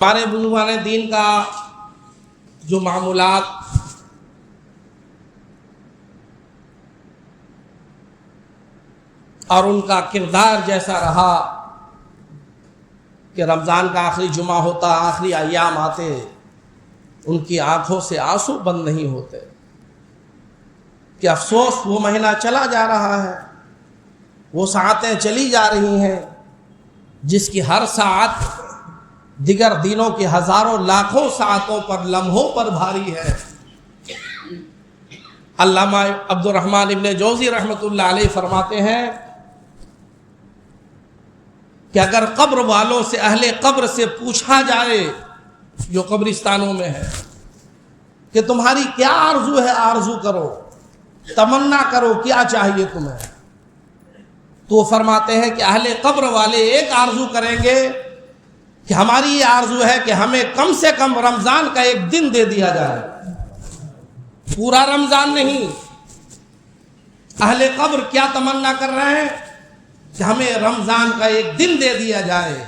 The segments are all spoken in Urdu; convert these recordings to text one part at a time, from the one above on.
ہمارے بزرگان دین کا جو معمولات اور ان کا کردار جیسا رہا کہ رمضان کا آخری جمعہ ہوتا، آخری ایام آتے، ان کی آنکھوں سے آنسو بند نہیں ہوتے کہ افسوس وہ مہینہ چلا جا رہا ہے، وہ ساعتیں چلی جا رہی ہیں جس کی ہر ساعت دیگر دنوں کی ہزاروں لاکھوں ساعتوں پر، لمحوں پر بھاری ہے۔ علامہ عبد الرحمن ابن جوزی رحمۃ اللہ علیہ فرماتے ہیں کہ اگر قبر والوں سے، اہل قبر سے پوچھا جائے جو قبرستانوں میں ہے کہ تمہاری کیا آرزو ہے، آرزو کرو، تمنا کرو، کیا چاہیے تمہیں، تو وہ فرماتے ہیں کہ اہل قبر والے ایک آرزو کریں گے کہ ہماری یہ آرزو ہے کہ ہمیں کم سے کم رمضان کا ایک دن دے دیا جائے، پورا رمضان نہیں۔ اہل قبر کیا تمنا کر رہے ہیں کہ ہمیں رمضان کا ایک دن دے دیا جائے۔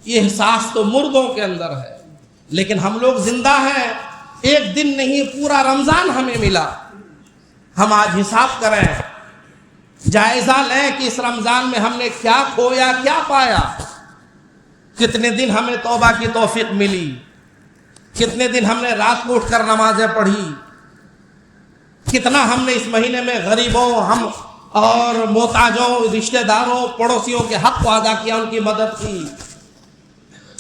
یہ احساس تو مردوں کے اندر ہے، لیکن ہم لوگ زندہ ہیں، ایک دن نہیں پورا رمضان ہمیں ملا۔ ہم آج حساب کریں، جائزہ لیں کہ اس رمضان میں ہم نے کیا کھویا، کیا پایا، کتنے دن ہمیں توبہ کی توفیق ملی، کتنے دن ہم نے رات کو اٹھ کر نمازیں پڑھی، کتنا ہم نے اس مہینے میں غریبوں ہم اور محتاجوں، رشتہ داروں، پڑوسیوں کے حق کو ادا کیا، ان کی مدد کی،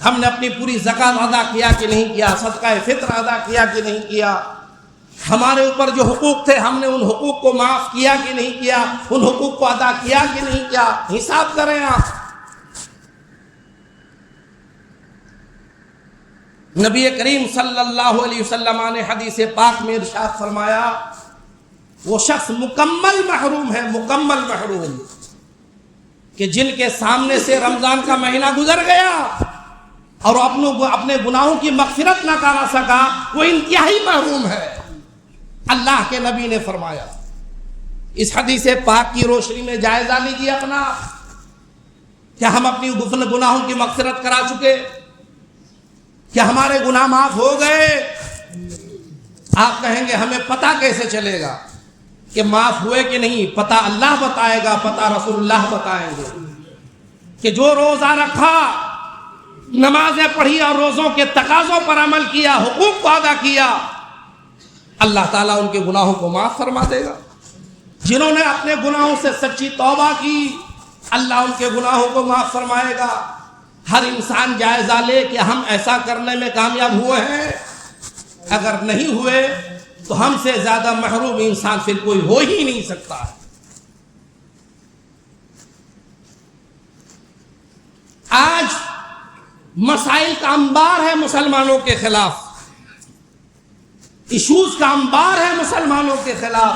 ہم نے اپنی پوری زکوٰۃ ادا کیا کہ نہیں کیا، صدقہ فطر ادا کیا کہ نہیں کیا، ہمارے اوپر جو حقوق تھے ہم نے ان حقوق کو معاف کیا کہ نہیں کیا، ان حقوق کو ادا کیا کہ نہیں کیا، حساب کریں آپ۔ نبی کریم صلی اللہ علیہ وسلم نے حدیث پاک میں ارشاد فرمایا، وہ شخص مکمل محروم ہے، مکمل محروم، کہ جن کے سامنے سے رمضان کا مہینہ گزر گیا اور اپنے گناہوں کی مغفرت نہ کرا سکا، وہ انتہائی محروم ہے۔ اللہ کے نبی نے فرمایا۔ اس حدیث پاک کی روشنی میں جائزہ لیجیے اپنا، کیا ہم اپنی گناہوں کی مغفرت کرا چکے؟ کیا ہمارے گناہ معاف ہو گئے؟ آپ کہیں گے ہمیں پتہ کیسے چلے گا کہ معاف ہوئے کہ نہیں؟ پتہ اللہ بتائے گا، پتہ رسول اللہ بتائیں گے کہ جو روزہ رکھا، نمازیں پڑھی اور روزوں کے تقاضوں پر عمل کیا، حقوق کو ادا کیا، اللہ تعالیٰ ان کے گناہوں کو معاف فرما دے گا۔ جنہوں نے اپنے گناہوں سے سچی توبہ کی، اللہ ان کے گناہوں کو معاف فرمائے گا۔ ہر انسان جائزہ لے کہ ہم ایسا کرنے میں کامیاب ہوئے ہیں، اگر نہیں ہوئے تو ہم سے زیادہ محروم انسان پھر کوئی ہو ہی نہیں سکتا۔ آج مسائل کا انبار ہے مسلمانوں کے خلاف، ایشوز کا انبار ہے مسلمانوں کے خلاف،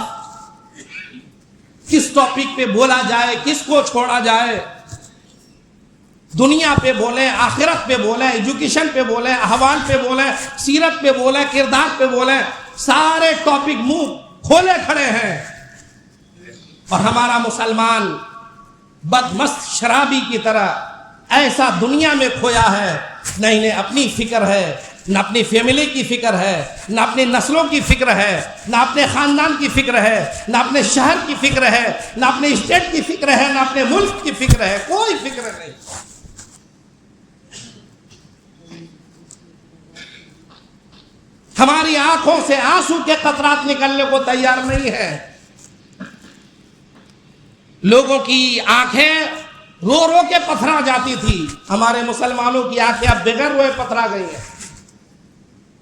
کس ٹاپک پہ بولا جائے، کس کو چھوڑا جائے، دنیا پہ بولیں، آخرت پہ بولیں، ایجوکیشن پہ بولیں، احوال پہ بولیں، سیرت پہ بولیں، کردار پہ بولیں، سارے ٹاپک منہ کھولے کھڑے ہیں، اور ہمارا مسلمان بدمست شرابی کی طرح ایسا دنیا میں کھویا ہے، نہ انہیں اپنی فکر ہے، نہ اپنی فیملی کی فکر ہے، نہ اپنی نسلوں کی فکر ہے، نہ اپنے خاندان کی فکر ہے، نہ اپنے شہر کی فکر ہے، نہ اپنے اسٹیٹ کی فکر ہے، نہ اپنے ملک کی فکر ہے، کوئی فکر نہیں۔ ہماری آنکھوں سے آنسو کے قطرات نکلنے کو تیار نہیں ہے۔ لوگوں کی آنکھیں رو رو کے پتھرا جاتی تھی، ہمارے مسلمانوں کی آنکھیں اب بغیر روئے پتھرا گئی ہیں،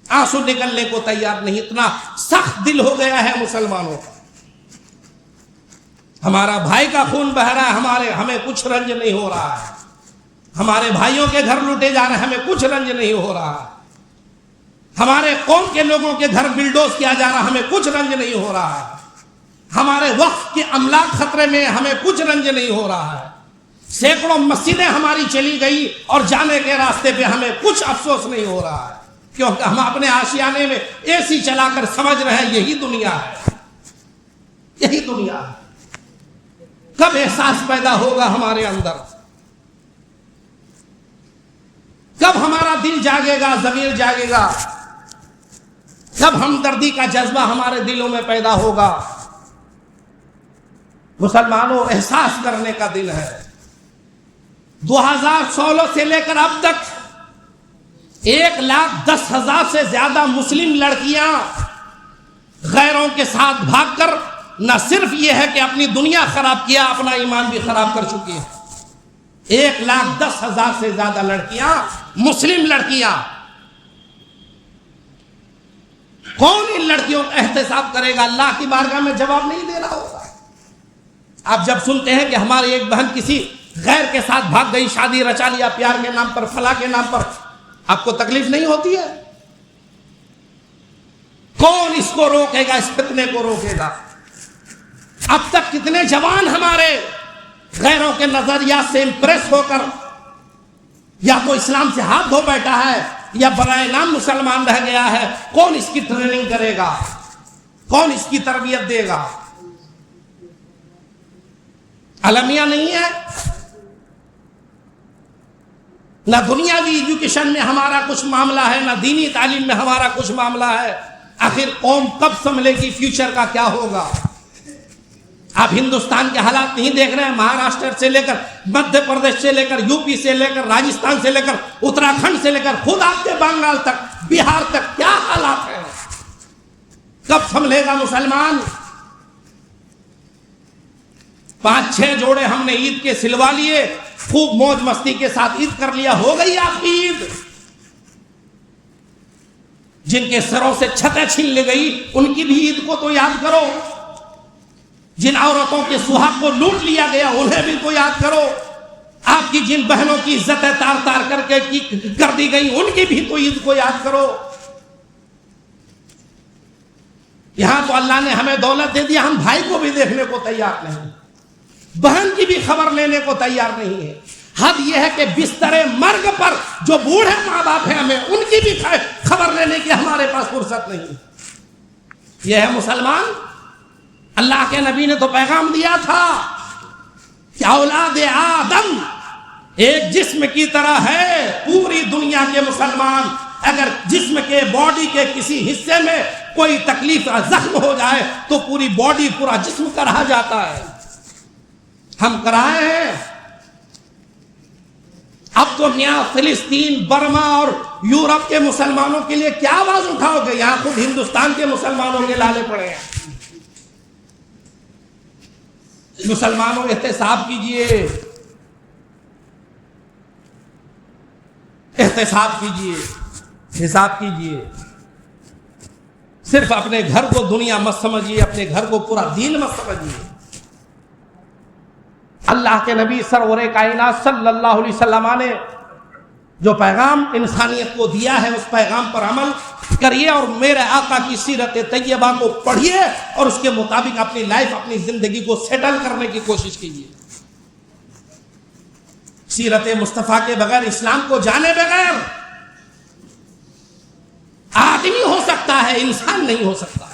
آنسو نکلنے کو تیار نہیں، اتنا سخت دل ہو گیا ہے مسلمانوں کا۔ ہمارا بھائی کا خون بہ رہا ہے، ہمیں کچھ رنج نہیں ہو رہا ہے، ہمارے بھائیوں کے گھر لوٹے جا رہے ہیں، ہمیں کچھ رنج نہیں ہو رہا ہے، ہمارے قوم کے لوگوں کے گھر بلڈوز کیا جا رہا ہے، ہمیں کچھ رنج نہیں ہو رہا ہے، ہمارے وقت کے املاک خطرے میں، ہمیں کچھ رنج نہیں ہو رہا ہے، سینکڑوں مسجدیں ہماری چلی گئی اور جانے کے راستے پہ ہمیں کچھ افسوس نہیں ہو رہا ہے، کیونکہ ہم اپنے آشیانے میں اے سی چلا کر سمجھ رہے ہیں یہی دنیا ہے، یہی دنیا ہے۔ کب احساس پیدا ہوگا ہمارے اندر کب ہمارا دل جاگے گا، ضمیر جاگے گا؟ کب ہمدردی کا جذبہ ہمارے دلوں میں پیدا ہوگا؟ مسلمانوں، احساس کرنے کا دن ہے۔ 2016 سے لے کر اب تک 1,10,000 سے زیادہ مسلم لڑکیاں غیروں کے ساتھ بھاگ کر نہ صرف یہ ہے کہ اپنی دنیا خراب کیا، اپنا ایمان بھی خراب کر چکی ہیں۔ 1,10,000 سے زیادہ لڑکیاں، مسلم لڑکیاں۔ کون ان لڑکیوں کا احتساب کرے گا؟ اللہ کی بارگاہ میں جواب نہیں دے رہا ہوگا۔ آپ جب سنتے ہیں کہ ہماری ایک بہن کسی غیر کے ساتھ بھاگ گئی، شادی رچا لیا پیار کے نام پر، فلاں کے نام پر، آپ کو تکلیف نہیں ہوتی ہے؟ کون اس کو روکے گا، اس فتنے کو روکے گا؟ اب تک کتنے جوان ہمارے غیروں کے نظریات سے امپریس ہو کر یا تو اسلام سے ہاتھ دھو بیٹھا ہے یا برائے نام مسلمان رہ گیا ہے۔ کون اس کی ٹریننگ کرے گا؟ کون اس کی تربیت دے گا؟ المیہ نہیں ہے؟ نہ دنیاوی ایجوکیشن میں ہمارا کچھ معاملہ ہے، نہ دینی تعلیم میں ہمارا کچھ معاملہ ہے۔ آخر قوم کب سنبھلے گی؟ فیوچر کا کیا ہوگا؟ آپ ہندوستان کے حالات نہیں دیکھ رہے ہیں؟ مہاراشٹر سے لے کر مدھیہ پردیش سے لے کر یو پی سے لے کر راجستھان سے لے کر اتراکھنڈ سے لے کر خود آپ کے بنگال تک، بہار تک کیا حالات ہیں؟ کب سنبھلے گا مسلمان؟ 5-6 جوڑے ہم نے عید کے سلوا لیے، خوب موج مستی کے ساتھ عید کر لیا، ہو گئی آپ کی عید۔ جن کے سروں سے چھتیں چھین لی گئی ان کی بھی عید کو تو یاد کرو۔ جن عورتوں کے سہاگ کو لوٹ لیا گیا انہیں بھی تو یاد کرو۔ آپ کی جن بہنوں کی عزتیں تار تار کر دی گئی ان کی بھی تو عید کو یاد کرو۔ یہاں تو اللہ نے ہمیں دولت دے دیا، ہم بھائی کو بھی دیکھنے کو تیار نہیں، بہن کی بھی خبر لینے کو تیار نہیں ہے۔ حد یہ ہے کہ بستر مرگ پر جو بوڑھے ماں باپ ہیں ہمیں ان کی بھی خبر لینے کی ہمارے پاس فرصت نہیں۔ یہ ہے مسلمان؟ اللہ کے نبی نے تو پیغام دیا تھا کہ اولاد آدم ایک جسم کی طرح ہے، پوری دنیا کے مسلمان اگر جسم کے باڈی کے کسی حصے میں کوئی تکلیف زخم ہو جائے تو پوری باڈی، پورا جسم کرا جاتا ہے۔ ہم کرائے ہیں۔ اب تو یہاں فلسطین، برما اور یورپ کے مسلمانوں کے لیے کیا آواز اٹھاؤ گے؟ یہاں خود ہندوستان کے مسلمانوں کے لالے پڑے ہیں۔ مسلمانوں احتساب کیجئے، احتساب کیجئے، حساب کیجئے۔ صرف اپنے گھر کو دنیا مت سمجھیے، اپنے گھر کو پورا دین مت سمجھیے۔ اللہ کے نبی سرور کائنات صلی اللہ علیہ وسلم نے جو پیغام انسانیت کو دیا ہے اس پیغام پر عمل کریے اور میرے آقا کی سیرت طیبہ کو پڑھیے اور اس کے مطابق اپنی لائف، اپنی زندگی کو سیٹل کرنے کی کوشش کیجیے۔ سیرت مصطفیٰ کے بغیر، اسلام کو جانے بغیر آدمی ہو سکتا ہے، انسان نہیں ہو سکتا۔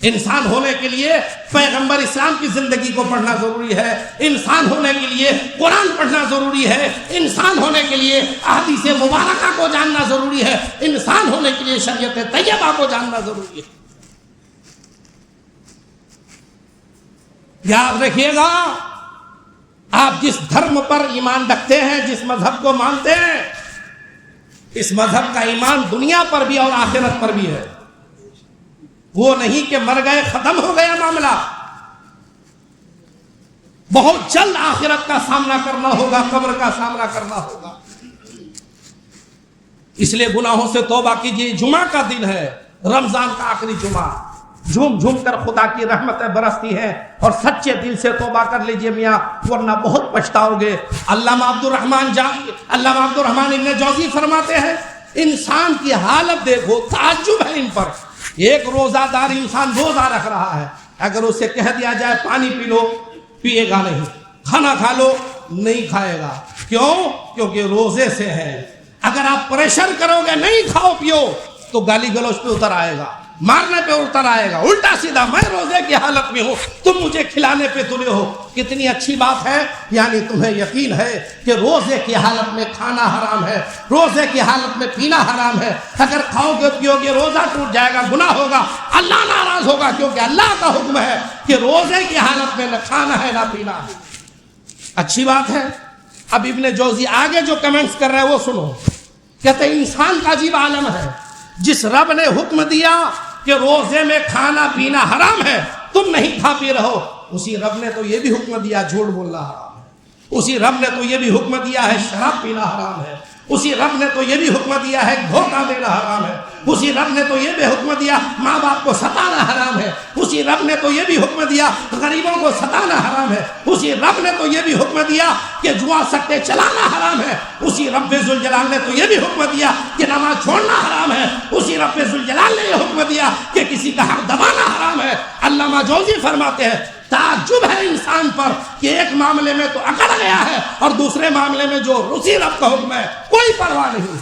انسان ہونے کے لیے پیغمبر اسلام کی زندگی کو پڑھنا ضروری ہے، انسان ہونے کے لیے قرآن پڑھنا ضروری ہے، انسان ہونے کے لیے احادیث مبارکہ کو جاننا ضروری ہے، انسان ہونے کے لیے شریعت طیبہ کو جاننا ضروری ہے۔ یاد رکھیے گا، آپ جس دھرم پر ایمان رکھتے ہیں، جس مذہب کو مانتے ہیں، اس مذہب کا ایمان دنیا پر بھی اور آخرت پر بھی ہے۔ وہ نہیں کہ مر گئے ختم ہو گیا معاملہ، بہت جلد آخرت کا سامنا کرنا ہوگا، قبر کا سامنا کرنا ہوگا۔ اس لیے گناہوں سے توبہ کیجیے۔ جمعہ کا دن ہے، رمضان کا آخری جمعہ، جھوم جھوم کر خدا کی رحمتیں برستی ہیں اور سچے دل سے توبہ کر لیجئے میاں، ورنہ بہت پچھتاؤ گے۔ علامہ عبد الرحمن ابن جوزی فرماتے ہیں، انسان کی حالت دیکھو، تعجب ہے ان پر۔ ایک روزہ دار انسان روزہ رکھ رہا ہے، اگر اسے کہہ دیا جائے پانی پی لو، پیے گا نہیں، کھانا کھا لو، نہیں کھائے گا۔ کیوں؟ کیونکہ روزے سے ہے۔ اگر آپ پریشر کرو گے نہیں کھاؤ پیو تو گالی گلوچ پہ اتر آئے گا۔ مارنے پہ اتر آئے گا، الٹا سیدھا میں روزے کی حالت میں ہوں، تم مجھے کھلانے پہ تلے ہو۔ کتنی اچھی بات ہے، یعنی تمہیں یقین ہے کہ روزے کی حالت میں کھانا حرام ہے، روزے کی حالت میں پینا حرام ہے۔ اگر کھاؤ گے پیو گے روزہ ٹوٹ جائے گا، گناہ ہوگا، اللہ ناراض ہوگا، کیونکہ اللہ کا حکم ہے کہ روزے کی حالت میں نہ کھانا ہے نہ پینا ہے۔ اچھی بات ہے۔ اب ابن جوزی آگے جو کمنٹس کر رہے ہیں وہ سنو، کہتے ہیں انسان کا عجیب عالم ہے، جس رب نے حکم دیا کہ روزے میں کھانا پینا حرام ہے، تم نہیں کھا پی رہو، اسی رب نے تو یہ بھی حکم دیا جھوٹ بولنا حرام ہے، اسی رب نے تو یہ بھی حکم دیا ہے شراب پینا حرام ہے، اسی رب نے تو یہ بھی حکم دیا ہے دھوکہ دینا حرام ہے، اسی رب نے تو یہ بھی حکم دیا ماں باپ کو ستانا حرام ہے، اسی رب نے تو یہ بھی حکم دیا غریبوں کو ستانا حرام ہے، اسی رب نے تو یہ بھی حکم دیا کہ جوا سکتے چلانا حرام ہے، اسی رب ذوالجلال نے تو یہ بھی حکم دیا کہ نماز چھوڑنا حرام ہے، اسی رب ذوالجلال نے یہ حکم دیا کہ کسی کا حق دبانا حرام ہے۔ علامہ جوزی فرماتے ہیں تعجب ہے انسان پر کہ ایک معاملے میں تو اکڑ گیا ہے اور دوسرے معاملے میں جو اسی رب کا حکم ہے کوئی پرواہ نہیں۔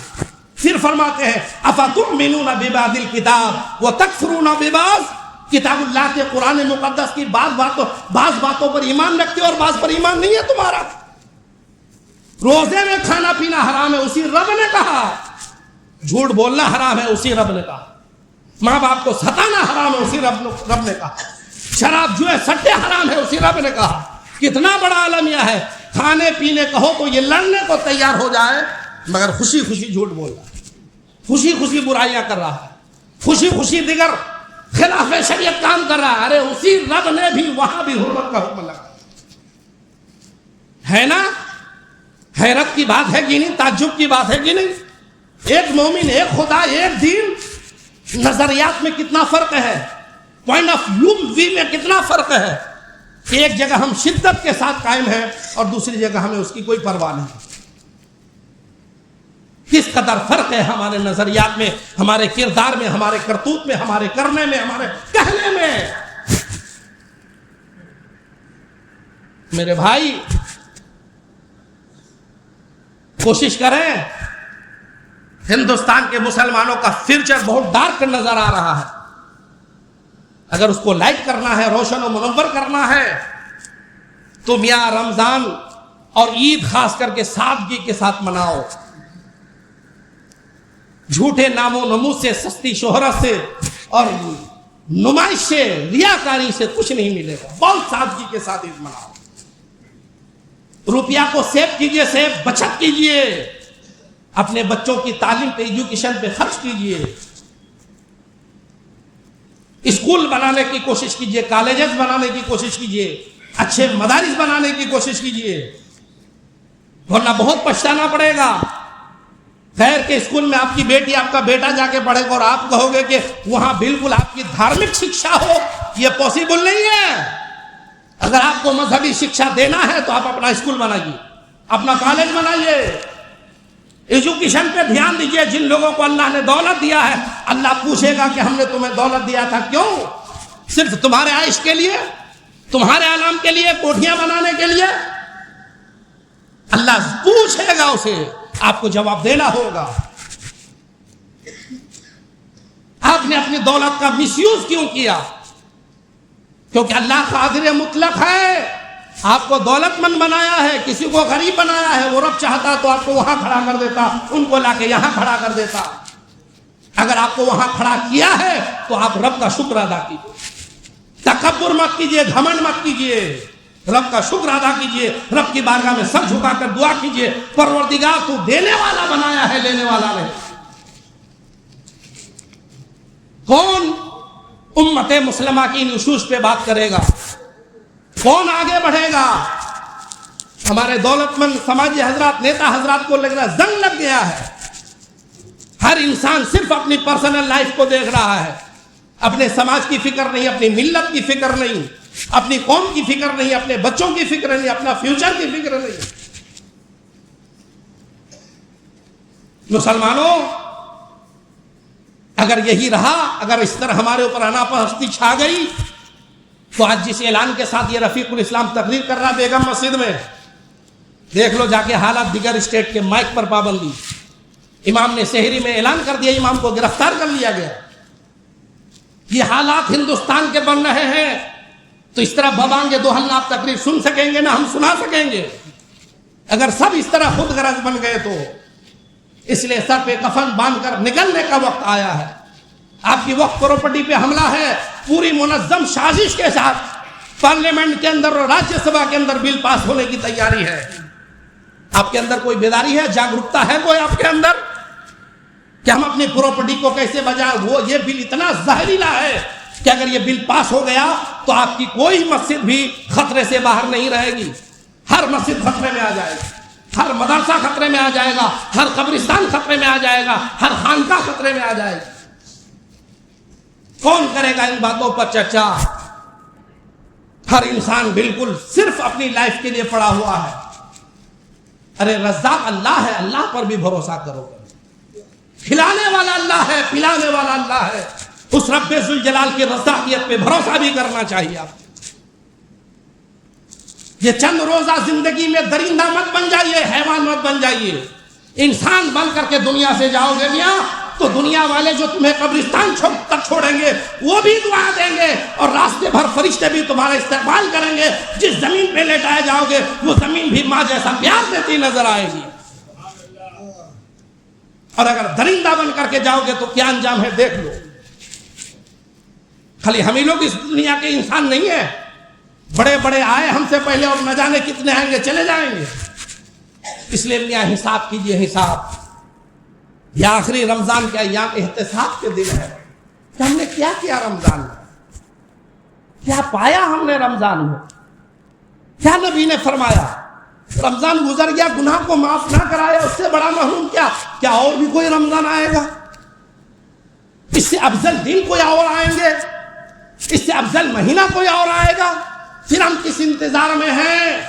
پھر فرماتے ہیں افتؤمنون ببعض الکتاب وتکفرون ببعض، کتاب اللہ کے قرآن مقدس کی بعض باتوں پر ایمان رکھتے اور بعض پر ایمان نہیں ہے تمہارا۔ روزے میں کھانا پینا حرام ہے، اسی رب نے کہا، جھوٹ بولنا حرام ہے، اسی رب نے کہا، ماں باپ کو ستانا حرام ہے، اسی رب نے کہا، شراب جو ہے سٹے حرام ہے، اسی رب نے کہا۔ کتنا بڑا عالمیہ ہے، کھانے پینے کہو تو یہ لڑنے کو تیار ہو جائے، مگر خوشی خوشی جھوٹ بول رہا ہے، خوشی خوشی برائیاں کر رہا ہے، خوشی خوشی دیگر خلاف شریعت کام کر رہا ہے۔ ارے اسی رب نے بھی وہاں بھی حرمت کا حکم لگا ہے نا۔ حیرت کی بات ہے کہ نہیں، تعجب کی بات ہے کہ نہیں۔ ایک مومن، ایک خدا، ایک دین، نظریات میں کتنا فرق ہے، پوائنٹ آف ویو میں کتنا فرق ہے کہ ایک جگہ ہم شدت کے ساتھ قائم ہیں اور دوسری جگہ ہمیں اس کی کوئی پرواہ نہیں۔ کس قدر فرق ہے ہمارے نظریات میں، ہمارے کردار میں، ہمارے کرتوت میں، ہمارے کرنے میں، ہمارے کہنے میں۔ میرے بھائی کوشش کریں، ہندوستان کے مسلمانوں کا فیوچر بہت ڈارک نظر آ رہا ہے، اگر اس کو لائٹ کرنا ہے، روشن و منور کرنا ہے تو میاں رمضان اور عید خاص کر کے سادگی کے ساتھ مناؤ۔ جھوٹے نام و نمود سے، سستی شہرت سے اور نمائش سے، ریاکاری سے کچھ نہیں ملے گا، بہت سادگی کے ساتھ عید مناؤ۔ روپیہ کو سیو کیجئے، سیو بچت کیجئے، اپنے بچوں کی تعلیم پہ، ایجوکیشن پہ خرچ کیجئے، اسکول بنانے کی کوشش کیجئے، کالجز بنانے کی کوشش کیجئے، اچھے مدارس بنانے کی کوشش کیجئے، ورنہ بہت پچھتانا پڑے گا۔ خیر کے اسکول میں آپ کی بیٹی، آپ کا بیٹا جا کے پڑھے گا اور آپ کہو گے کہ وہاں بالکل آپ کی دھارمک شکشا ہو، یہ پاسبل نہیں ہے۔ اگر آپ کو مذہبی شکشا دینا ہے تو آپ اپنا اسکول بنائیے، اپنا کالج بنائیے، ایجوکیشن پہ دھیان دیجئے۔ جن لوگوں کو اللہ نے دولت دیا ہے، اللہ پوچھے گا کہ ہم نے تمہیں دولت دیا تھا کیوں؟ صرف تمہارے عائش کے لیے، تمہارے آرام کے لیے، کوٹھیاں بنانے کے لیے؟ اللہ پوچھے گا اسے، آپ کو جواب دینا ہوگا۔ آپ نے اپنی دولت کا مس یوز کیوں کیا؟ کیونکہ اللہ قادر مطلق ہے، آپ کو دولت مند بنایا ہے، کسی کو غریب بنایا ہے۔ وہ رب چاہتا تو آپ کو وہاں کھڑا کر دیتا، ان کو لا کے یہاں کھڑا کر دیتا۔ اگر آپ کو وہاں کھڑا کیا ہے تو آپ رب کا شکر ادا کیجیے، تکبر مت کیجیے، گھمنڈ مت کیجیے، رب کا شکر ادا کیجیے، رب کی بارگاہ میں سر جھکا کر دعا کیجیے، پروردگار تو دینے والا بنایا ہے، لینے والا نہیں۔ کون امت مسلمہ کی نشوش پہ بات کرے گا؟ کون آگے بڑھے گا؟ ہمارے دولت مند سماجی حضرات، نیتا حضرات کو لگ رہا ہے زنگ لگ گیا ہے۔ ہر انسان صرف اپنی پرسنل لائف کو دیکھ رہا ہے، اپنے سماج کی فکر نہیں، اپنی ملت کی فکر نہیں، اپنی قوم کی فکر نہیں، اپنے بچوں کی فکر نہیں، اپنا فیوچر کی فکر نہیں۔ مسلمانوں، اگر یہی رہا، اگر اس طرح ہمارے اوپر انا پرستی چھا گئی تو آج جس اعلان کے ساتھ یہ رفیق الاسلام تقریر کر رہا بیگم مسجد میں، دیکھ لو جا کے حالات دیگر اسٹیٹ کے مائک پر پابندی، امام نے سحری میں اعلان کر دیا، امام کو گرفتار کر لیا گیا۔ یہ حالات ہندوستان کے بن رہے ہیں تو اس طرح ببانگے دوہلنا آپ تقریر سن سکیں گے نہ ہم سنا سکیں گے اگر سب اس طرح خود غرض بن گئے تو. اس لیے سر پہ کفن باندھ کر نکلنے کا وقت آیا ہے. آپ کی وقف پراپرٹی پہ حملہ ہے پوری منظم سازش کے ساتھ. پارلیمنٹ کے اندر اور راجیہ سبھا کے اندر بل پاس ہونے کی تیاری ہے. آپ کے اندر کوئی بیداری ہے, جاگرکتا ہے کوئی آپ کے اندر کہ ہم اپنی پراپرٹی کو کیسے بچائیں؟ وہ یہ بل اتنا زہریلا ہے کہ اگر یہ بل پاس ہو گیا تو آپ کی کوئی مسجد بھی خطرے سے باہر نہیں رہے گی. ہر مسجد خطرے میں آ جائے گی, ہر مدرسہ خطرے میں آ جائے گا, ہر قبرستان خطرے میں آ جائے گا, ہر خانقاہ خطرے میں آ جائے گی. کون کرے گا ان باتوں پر چرچا؟ ہر انسان بالکل صرف اپنی لائف کے لیے پڑا ہوا ہے. ارے رزاق اللہ ہے, اللہ پر بھی بھروسہ کرو. کھلانے والا اللہ ہے, پلانے والا اللہ ہے. اس رب ذوالجلال کی رزاقیت پہ بھروسہ بھی کرنا چاہیے آپ. یہ چند روزہ زندگی میں درندہ مت بن جائیے, حیوان مت بن جائیے. انسان بن کر کے دنیا سے جاؤ گے میاں تو دنیا والے جو تمہیں قبرستان تک چھوڑیں گے وہ بھی دعا دیں گے اور راستے بھر فرشتے بھی تمہارا استقبال کریں گے. جس زمین پہ لیٹائے جاؤ گے وہ زمین بھی ماں جیسا پیار دیتی نظر آئے گی. اور اگر درندہ بن کر کے جاؤ گے تو کیا انجام ہے دیکھ لو. خالی ہم ہی لوگ اس دنیا کے انسان نہیں ہیں, بڑے بڑے آئے ہم سے پہلے اور نہ جانے کتنے آئیں گے چلے جائیں گے. اس لیے میاں حساب کیجئے حساب. یا آخری رمضان کے ایام احتساب کے دن ہے کہ ہم نے کیا کیا رمضان میں, کیا پایا ہم نے رمضان میں, کیا نبی نے فرمایا. رمضان گزر گیا, گناہ کو معاف نہ کرایا, اس سے بڑا محروم کیا اور بھی کوئی رمضان آئے گا؟ اس سے افضل دن کوئی اور آئیں گے؟ اس سے افضل مہینہ کوئی اور آئے گا؟ پھر ہم کس انتظار میں ہیں؟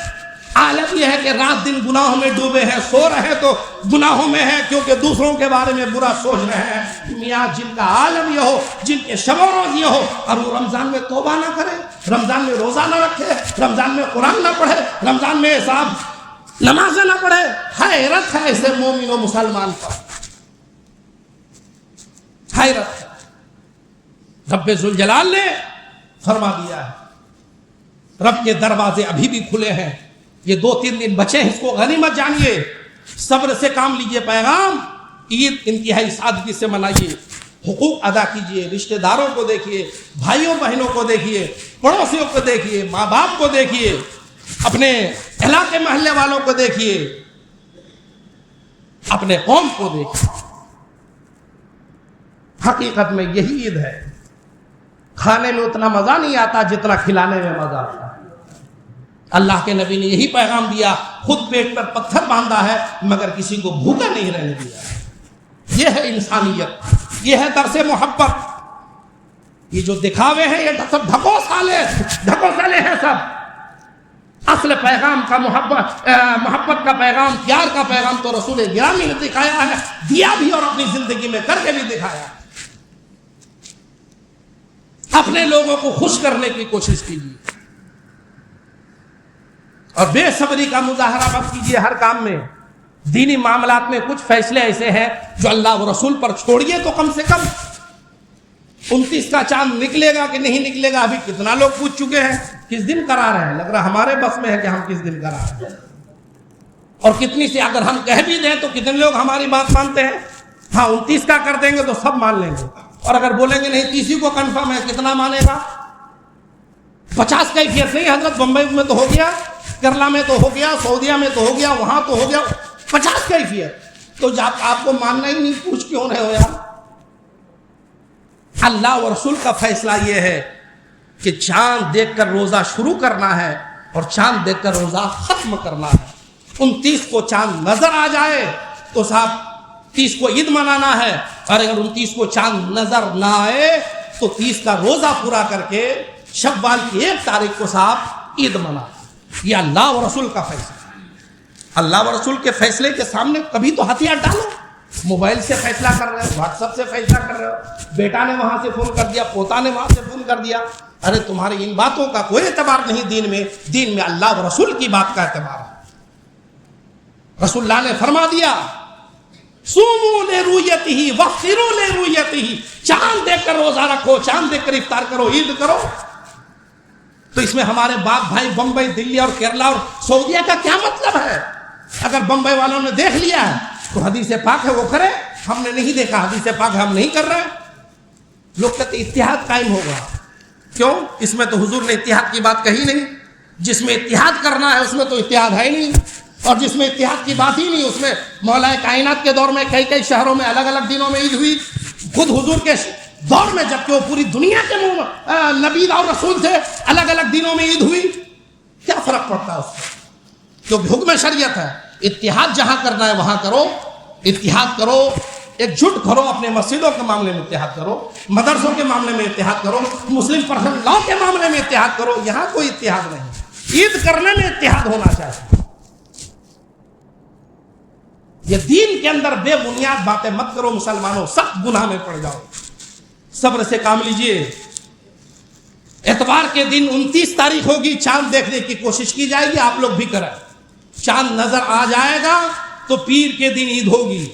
عالم یہ ہے کہ رات دن گناہوں میں ڈوبے ہیں, سو رہے تو گناہوں میں ہیں کیونکہ دوسروں کے بارے میں برا سوچ رہے ہیں. میاں جن کا عالم یہ ہو, جن کے شب و روز یہ ہو, اور وہ رمضان میں توبہ نہ کرے, رمضان میں روزہ نہ رکھے, رمضان میں قرآن نہ پڑھے, رمضان میں صاحب نمازیں نہ پڑھے, حیرت ہے ایسے مومن و مسلمان پر, حیرت. رب ذوالجلال نے فرما دیا ہے, رب کے دروازے ابھی بھی کھلے ہیں. یہ 2-3 دن بچے ہیں, اس کو غنیمت جانیے, صبر سے کام لیجئے. پیغام عید انتہائی سادگی سے منائیے, حقوق ادا کیجئے, رشتہ داروں کو دیکھیے, بھائیوں بہنوں کو دیکھیے, پڑوسیوں کو دیکھیے, ماں باپ کو دیکھیے, اپنے علاقے محلے والوں کو دیکھیے, اپنے قوم کو دیکھیے. حقیقت میں یہی عید ہے. کھانے میں اتنا مزہ نہیں آتا جتنا کھلانے میں مزہ آتا ہے. اللہ کے نبی نے یہی پیغام دیا, خود پیٹ پر پتھر باندھا ہے مگر کسی کو بھوکا نہیں رہنے دیا. یہ ہے انسانیت, یہ ہے درس محبت. یہ جو دکھاوے ہیں یہ سب ڈھکوسالے ہیں سب. اصل پیغام کا محبت کا پیغام, پیار کا پیغام تو رسول گرامی نے دکھایا ہے, دیا بھی اور اپنی زندگی میں کر کے بھی دکھایا. اپنے لوگوں کو خوش کرنے کی کوشش کیجیے اور بے صبری کا مظاہرہ مت کیجیے ہر کام میں. دینی معاملات میں کچھ فیصلے ایسے ہیں جو اللہ و رسول پر چھوڑیے تو کم سے کم. 29 کا چاند نکلے گا کہ نہیں نکلے گا ابھی کتنا لوگ پوچھ چکے ہیں. کس دن کرا رہے ہیں, لگ رہا ہمارے بس میں ہے کہ ہم کس دن کرا رہے ہیں. اور کتنی سے اگر ہم کہہ بھی دیں تو کتنے لوگ ہماری بات مانتے ہیں. ہاں 29 کا کر دیں گے تو سب مان لیں گے, اور اگر بولیں گے نہیں 30 کو کنفرم ہے, کتنا مانے گا؟ 50 کیفیت نہیں حضرت, بمبئی میں تو ہو گیا, کیرلا میں تو ہو گیا, سعودیہ میں تو ہو گیا, وہاں تو ہو گیا. 50 کیفیت تو جب آپ کو ماننا ہی نہیں, پوچھ کیوں رہے ہو یار؟ اللہ و رسول کا فیصلہ یہ ہے کہ چاند دیکھ کر روزہ شروع کرنا ہے اور چاند دیکھ کر روزہ ختم کرنا ہے. 29 کو چاند نظر آ جائے تو صاحب 30 کو عید منانا ہے, اور اگر 29 کو چاند نظر نہ آئے تو 30 کا روزہ پورا کر کے شوال کی 1 تاریخ کو صاحب عید منا. یہ اللہ و رسول کا فیصلہ. اللہ و رسول کے فیصلے کے سامنے کبھی تو ہتھیار ڈالو. موبائل سے فیصلہ کر رہے ہو, واٹس ایپ سے فیصلہ کر رہے ہو, بیٹا نے وہاں سے فون کر دیا, پوتا نے وہاں سے فون کر دیا. ارے تمہاری ان باتوں کا کوئی اعتبار نہیں دین میں. دین میں اللہ و رسول کی بات کا اعتبار ہے. رسول اللہ نے فرما دیا صوموا لرؤيته وافطروا لرؤيته، چاند دیکھ کر روزہ رکھو، چاند دیکھ کر افطار کرو، عید کرو۔ تو اس میں ہمارے باپ بھائی بمبئی، دلی اور کیرلا اور سعودیہ کا کیا مطلب ہے؟ اگر بمبئی والوں نے دیکھ لیا ہے تو حدیث پاک ہے وہ کرے، ہم نے نہیں دیکھا، حدیث پاک ہم نہیں کر رہے۔ لوگ کہتے اتحاد قائم ہوگا، کیوں؟ اس میں تو حضور نے اتحاد کی بات کہی نہیں۔ جس میں اتحاد کرنا ہے اس میں تو اتحاد ہے ہی نہیں، اور جس میں اتحاد کی بات ہی نہیں اس میں مولا کائنات کے دور میں کئی کئی شہروں میں الگ الگ دنوں میں عید ہوئی، خود حضور کے دور میں جبکہ وہ پوری دنیا کے نبی اور رسول تھے، الگ الگ دنوں میں عید ہوئی۔ کیا فرق پڑتا ہے اس میں؟ کیونکہ حکم شریعت ہے، اتحاد جہاں کرنا ہے وہاں کرو، اتحاد کرو، ایک جٹ کرو، اپنے مسجدوں کے معاملے میں اتحاد کرو، مدرسوں کے معاملے میں اتحاد کرو، مسلم پرسنل لاء کے معاملے میں اتحاد کرو، یہاں کوئی اتحاد نہیں۔ عید کرنے میں اتحاد ہونا چاہیے۔ یہ دین کے اندر بے بنیاد باتیں مت کرو مسلمانوں، سخت گناہ میں پڑ جاؤ۔ صبر سے کام لیجئے۔ اتوار کے دن 29 تاریخ ہوگی، چاند دیکھنے کی کوشش کی جائے گی، آپ لوگ بھی کریں۔ چاند نظر آ جائے گا تو پیر کے دن عید ہوگی،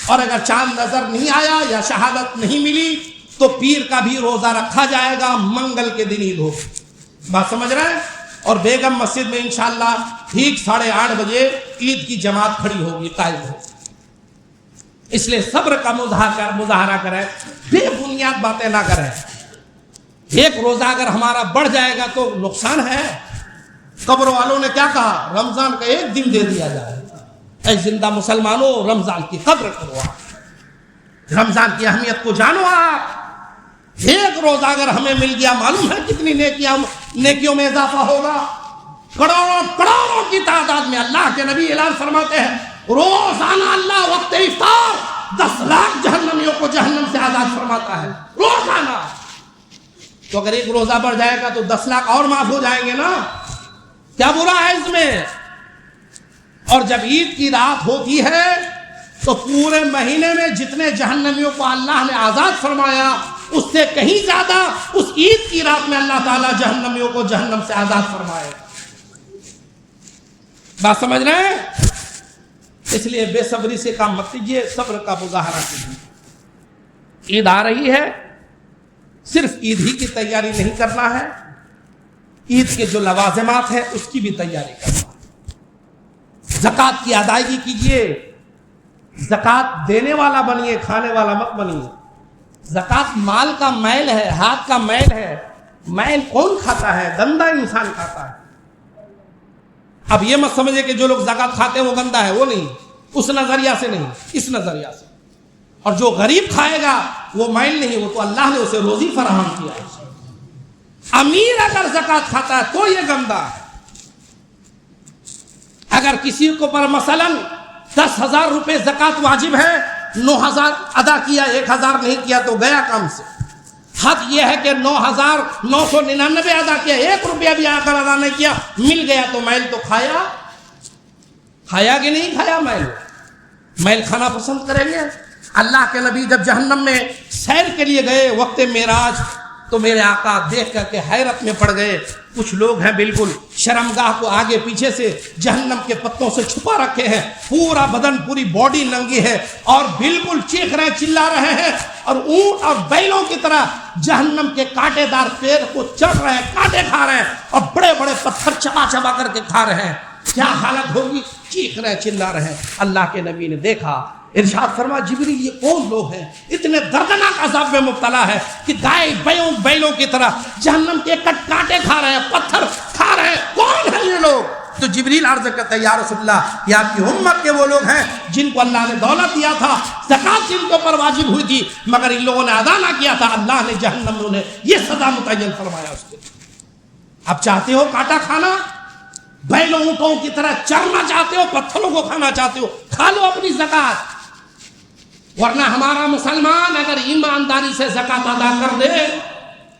اور اگر چاند نظر نہیں آیا یا شہادت نہیں ملی تو پیر کا بھی روزہ رکھا جائے گا، منگل کے دن عید ہوگی۔ بات سمجھ رہے ہیں؟ اور بیگم مسجد میں انشاءاللہ ٹھیک 8:30 بجے عید کی جماعت کھڑی ہوگی، قائم ہوگی۔ اس لیے صبر کا مظاہرہ کریں، بے بنیاد باتیں نہ کریں۔ ایک روزہ اگر ہمارا بڑھ جائے گا تو نقصان ہے۔ قبر والوں نے کیا کہا؟ رمضان کا ایک دن دے دیا جائے۔ اے زندہ مسلمانوں، رمضان کی قدر کرو، آپ رمضان کی اہمیت کو جانو۔ آپ ایک روزہ اگر ہمیں مل گیا، معلوم ہے کتنی نیکیوں میں اضافہ ہوگا؟ کروڑوں کی تعداد میں۔ اللہ کے نبی اعلان فرماتے ہیں روزانہ اللہ وقت افطار 10 لاکھ جہنمیوں کو جہنم سے آزاد فرماتا ہے، روزانہ۔ تو اگر ایک روزہ بڑھ جائے گا تو 10 لاکھ اور معاف ہو جائیں گے نا، کیا برا ہے اس میں؟ اور جب عید کی رات ہوتی ہے تو پورے مہینے میں جتنے جہنمیوں کو اللہ نے آزاد فرمایا اس سے کہیں زیادہ اس عید کی رات میں اللہ تعالیٰ جہنمیوں کو جہنم سے آزاد فرمائے۔ بات سمجھ رہے ہیں؟ اس لیے بے صبری سے کام مت کیجیے، صبر کا مظاہرہ کیجیے۔ عید آ رہی ہے، صرف عید ہی کی تیاری نہیں کرنا ہے، عید کے جو لوازمات ہیں اس کی بھی تیاری کرنا ہے۔ زکوٰۃ کی ادائیگی کیجیے، زکوٰۃ دینے والا بنیے، کھانے والا مت بنیے۔ زکوٰۃ مال کا میل ہے، ہاتھ کا میل ہے۔ میل کون کھاتا ہے؟ گندا انسان کھاتا ہے۔ اب یہ مت سمجھے کہ جو لوگ زکوٰۃ کھاتے ہیں وہ گندا ہے، وہ نہیں، اس نظریہ سے نہیں، اس نظریہ سے۔ اور جو غریب کھائے گا وہ میل نہیں، وہ تو اللہ نے اسے روزی فراہم کیا ہے۔ امیر اگر زکوٰۃ کھاتا ہے تو یہ گندا ہے۔ اگر کسی کو پر مثلا 10,000 روپے زکوٰۃ واجب ہے، 9,000 ادا کیا، 1,000 نہیں کیا تو گیا کام سے۔ حد یہ ہے کہ 9,999 ادا کیا، 1 روپیہ بھی اگر ادا نہیں کیا، مل گیا تو میل تو کھایا کہ نہیں کھایا؟ میل کھانا پسند کریں گے؟ اللہ کے نبی جب جہنم میں سیر کے لیے گئے وقت معراج تو میرے آقا دیکھ کر کے حیرت میں پڑ گئے۔ کچھ لوگ ہیں بالکل شرمگاہ کو آگے پیچھے سے جہنم کے پتوں سے چھپا رکھے ہیں، پورا بدن، پوری باڈی ننگی ہے، اور بالکل چیخ رہے، چلا رہے ہیں، اور اونٹ اور بیلوں کی طرح جہنم کے کانٹے دار پیڑ کو چڑھ رہے ہیں، کانٹے کھا رہے ہیں، اور بڑے بڑے پتھر چبا چبا کر کے کھا رہے ہیں۔ کیا حالت ہوگی؟ چیخ رہے، چلا رہے ہیں۔ اللہ کے نبی نے دیکھا، ارشاد فرما جبریل یہ کون لوگ ہیں اتنے دردناک عذاب میں مبتلا ہے کہ گائے بیلوں کی طرح جہنم کے کانٹے کھا رہے ہیں، پتھر کھا رہے ہیں، کون ہیں یہ لوگ؟ تو جبریل عرض کرتا ہے یا رسول اللہ، یہ آپ کی امت کے وہ لوگ ہیں جن کو اللہ نے دولت دیا تھا، زکوٰۃ جن کے اوپر واجب ہوئی تھی مگر ان لوگوں نے ادا نہ کیا تھا، اللہ نے جہنم میں انہیں یہ سزا متعین فرمایا اس کے۔ اب چاہتے ہو کانٹا کھانا، بیلوں اونٹوں کی طرح چرنا چاہتے ہو، پتھروں کو کھانا چاہتے ہو، کھا لو اپنی زکوٰۃ۔ ورنہ ہمارا مسلمان اگر ایمانداری سے زکوٰۃ ادا کر دے،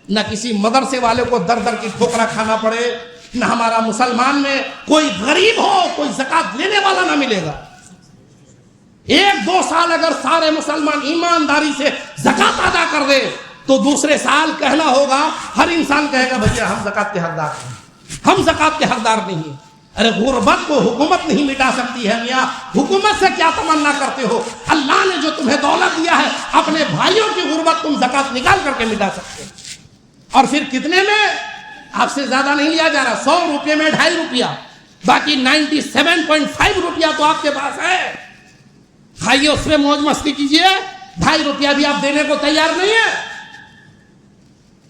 نہ کسی مدرسے والے کو در در کی ٹھوکرا کھانا پڑے، نہ ہمارا مسلمان میں کوئی غریب ہو، کوئی زکوٰۃ لینے والا نہ ملے گا۔ 1-2 سال اگر سارے مسلمان ایمانداری سے زکوٰۃ ادا کر دے تو دوسرے سال کہنا ہوگا، ہر انسان کہے گا بھیا ہم زکوٰۃ کے حقدار نہیں، ہم زکوٰۃ کے حقدار نہیں ہیں۔ ارے غربت کو حکومت نہیں مٹا سکتی ہے میاں، حکومت سے کیا تمنا کرتے ہو؟ اللہ نے جو تمہیں دولت دیا ہے اپنے بھائیوں کی غربت تم زکوٰۃ نکال کر کے مٹا سکتے ہو، اور پھر کتنے میں؟ آپ سے زیادہ نہیں لیا جا رہا، 100 روپے میں 2.5 روپیہ، باقی 97.5 روپیہ تو آپ کے پاس ہے، کھائیے اس میں موج مستی کیجیے، 2.5 روپیہ بھی آپ دینے کو تیار نہیں ہے۔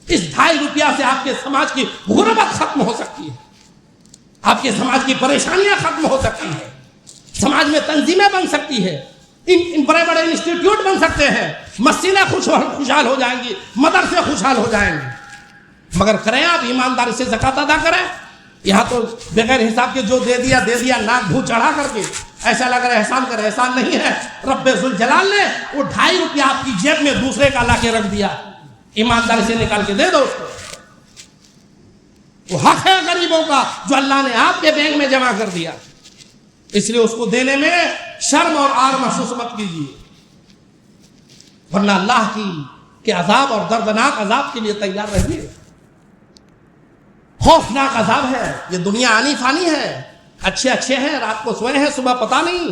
اس 2.5 روپیہ سے آپ کے سماج کی غربت ختم ہو سکتی ہے، آپ کے سماج کی پریشانیاں ختم ہو سکتی ہیں، سماج میں تنظیمیں بن سکتی ہے، ان بڑے بڑے انسٹیٹیوٹ بن سکتے ہیں، مسجدیں خوشحال ہو جائیں گی، مدرسے خوشحال ہو جائیں گے، مگر کریں آپ ایمانداری سے زکوٰۃ ادا کریں۔ یہاں تو بغیر حساب کے جو دے دیا، ناک بھو چڑھا کر کے، ایسا لگ رہا ہے احسان کر، احسان نہیں ہے، رب ذوالجلال نے وہ 2.5 روپیہ آپ کی جیب میں دوسرے کا لا کے رکھ دیا، ایمانداری سے نکال کے دے دو اس کو، وہ حق ہے غریبوں کا جو اللہ نے آپ کے بینک میں جمع کر دیا، اس لیے اس کو دینے میں شرم اور عار محسوس مت کیجیے، ورنہ اللہ کے عذاب اور دردناک عذاب کے لیے تیار رہیے۔ خوفناک عذاب ہے، یہ دنیا آنی فانی ہے، اچھے ہیں، رات کو سوئے ہیں، صبح پتہ نہیں،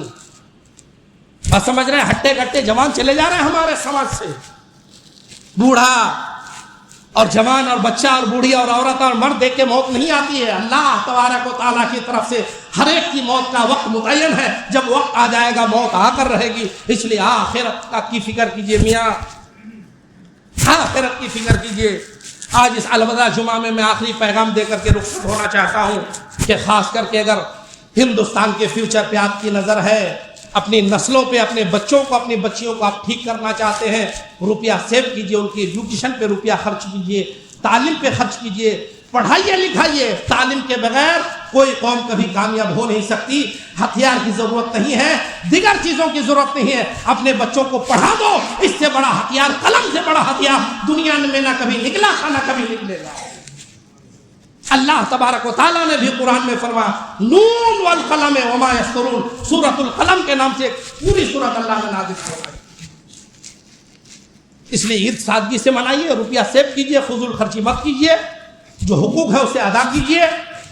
بس سمجھ رہے ہیں ہٹے گٹے جوان چلے جا رہے ہیں ہمارے سماج سے، بوڑھا اور جوان اور بچہ اور بوڑھی اور عورت اور مرد دیکھ کے موت نہیں آتی ہے، اللہ تبارک و تعالیٰ کی طرف سے ہر ایک کی موت کا وقت متعین ہے، جب وقت آ جائے گا موت آ کر رہے گی، اس لیے آخرت کی فکر کیجئے میاں، آخرت کی فکر کیجئے۔ آج اس الوداع جمعہ میں آخری پیغام دے کر کے رخصت ہونا چاہتا ہوں کہ خاص کر کے اگر ہندوستان کے فیوچر پہ آپ کی نظر ہے، اپنی نسلوں پہ، اپنے بچوں کو، اپنی بچیوں کو آپ ٹھیک کرنا چاہتے ہیں، روپیہ سیو کیجئے، ان کی ایجوکیشن پہ روپیہ خرچ کیجئے، تعلیم پہ خرچ کیجئے، پڑھائیے لکھائیے، تعلیم کے بغیر کوئی قوم کبھی کامیاب ہو نہیں سکتی، ہتھیار کی ضرورت نہیں ہے، دیگر چیزوں کی ضرورت نہیں ہے، اپنے بچوں کو پڑھا دو، اس سے بڑا ہتھیار، قلم سے بڑا ہتھیار دنیا میں نہ کبھی نکلا تھا نہ کبھی نکلے گا۔ اللہ تبارک و تعالیٰ نے بھی قرآن میں فرمایا نون والقلم وما یسطرون، سورۃ القلم کے نام سے پوری سورۃ اللہ نے نازل فرمائی۔ اس لیے عید سادگی سے منائیے، روپیہ سیو کیجئے، فضول خرچی مت کیجئے، جو حقوق ہے اسے ادا کیجئے،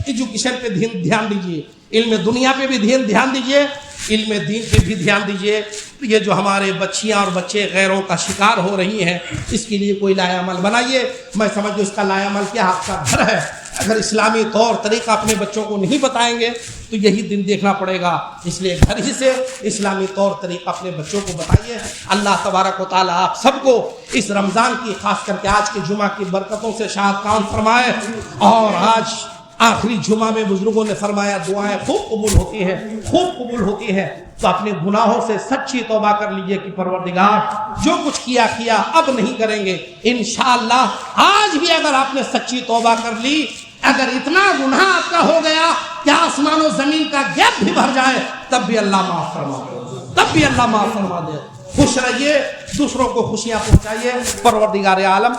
ایجوکیشن پہ دھیان دیجئے، علم دنیا پہ بھی دھیان دیجئے، علم دین پہ بھی دھیان دیجئے۔ یہ جو ہمارے بچیاں اور بچے غیروں کا شکار ہو رہی ہیں، اس کے لیے کوئی لائحہ عمل بنائیے۔ میں سمجھوں اس کا لائحہ عمل کیا؟ آپ کا گھر ہے، اگر اسلامی طور طریقہ اپنے بچوں کو نہیں بتائیں گے تو یہی دن دیکھنا پڑے گا، اس لیے گھر ہی سے اسلامی طور طریقہ اپنے بچوں کو بتائیے۔ اللہ تبارک و تعالیٰ آپ سب کو اس رمضان کی، خاص کر کے آج کے جمعہ کی برکتوں سے شاد کام فرمائے، اور آج آخری جمعہ میں بزرگوں نے فرمایا دعائیں خوب قبول ہوتی ہیں، تو اپنے گناہوں سے سچی توبہ کر لیجئے کہ پروردگار جو کچھ کیا اب نہیں کریں گے انشاءاللہ۔ آج بھی اگر آپ نے سچی توبہ کر لی، اگر اتنا گناہ آپ کا ہو گیا کہ آسمان و زمین کا گیپ بھی بھر جائے، تب بھی اللہ معاف فرما دے، خوش رہیے، دوسروں کو خوشیاں پہنچائیے۔ پروردگار عالم